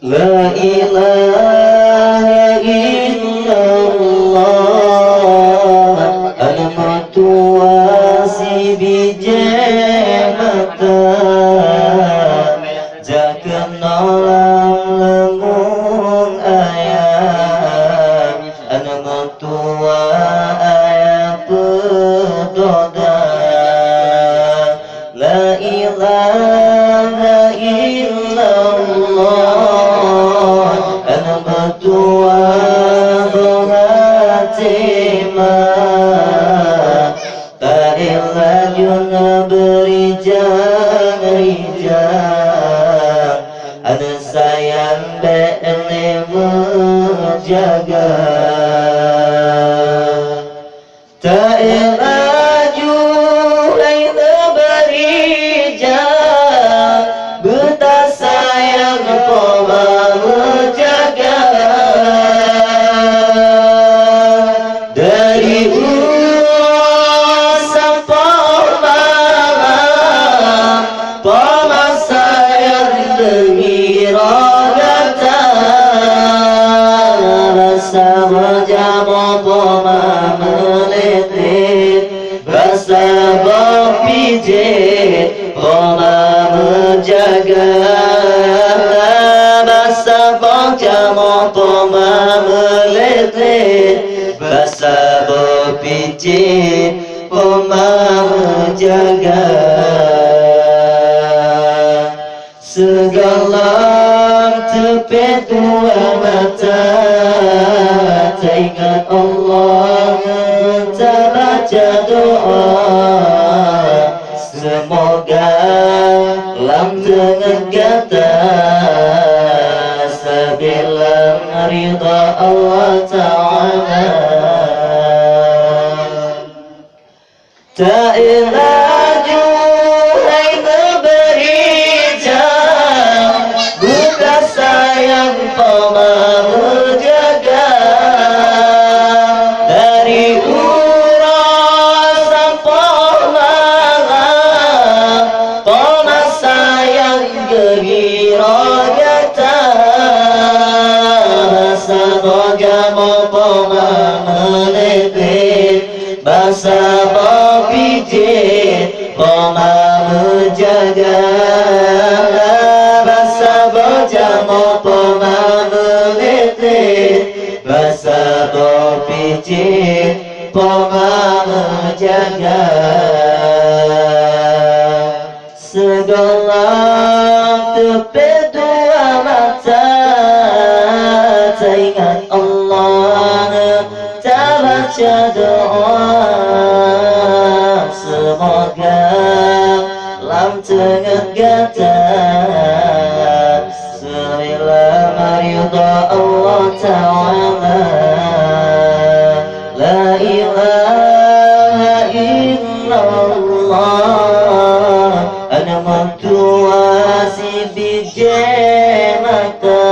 La ilaha illallah al-mutu wasi bijemata jakem nolam lengung ayat al-mutu wa ayat pedoda la ilaha illallah tua berhatima ta'illah juna berijang ada sayang be'ene menjaga ta'illah juna berijang betah sayang koma menjaga dari sayang demi rogata rasa berjamu poma meletit rasa berpijit poma menjaga rasa berjamu poma meletit rasa berpijit poma menjaga segala tepi dua mata teringat Allah terbaca doa semoga lam dengan kata sebilang ridha Allah Ta'ala ta'ila basa berpijit poma menjaga basa berjamu poma melitit basa berpijit poma menjaga segala tepi dua mata teringat Allah terbaca doa semoga lam tengah kata semila ridha Allah Ta'ala la ilaha illallah al-mutu wasi bijemata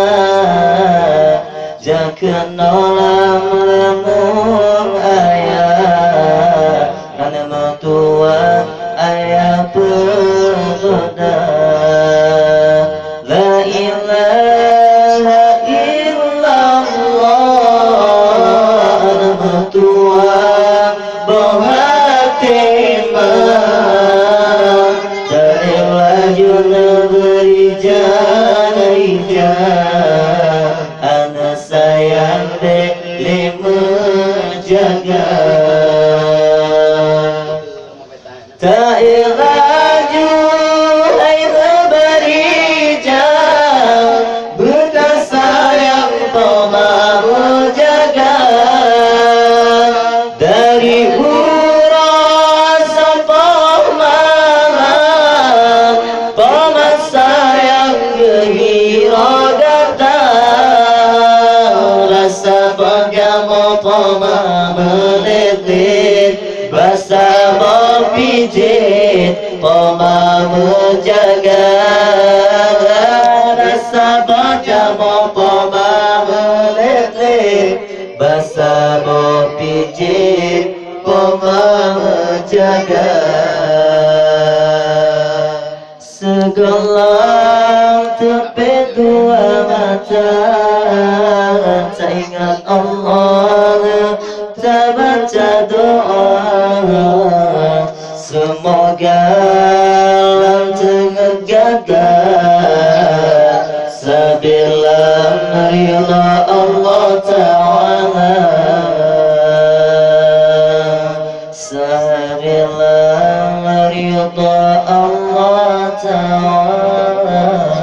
jakan nolam lemung ayat nama tua ayat pergoda la ilaha illallah nama tua berhatimah ta'illah juna berijang ana sayang dek menjaga ta'illah juhai berijang betah sayang poma menjaga dari rasa poma sayang gembira datang rasa bagamu poma melilit basa berpijit poma menjaga rasa bagamu poma melilit basa berpijit poma menjaga segala tepi dua mata sholawatan, tak ingat Allah, tak baca doa. Semoga langgeng gada sabila ridha Allah Ta'ala, sabila ridha Allah Ta'ala.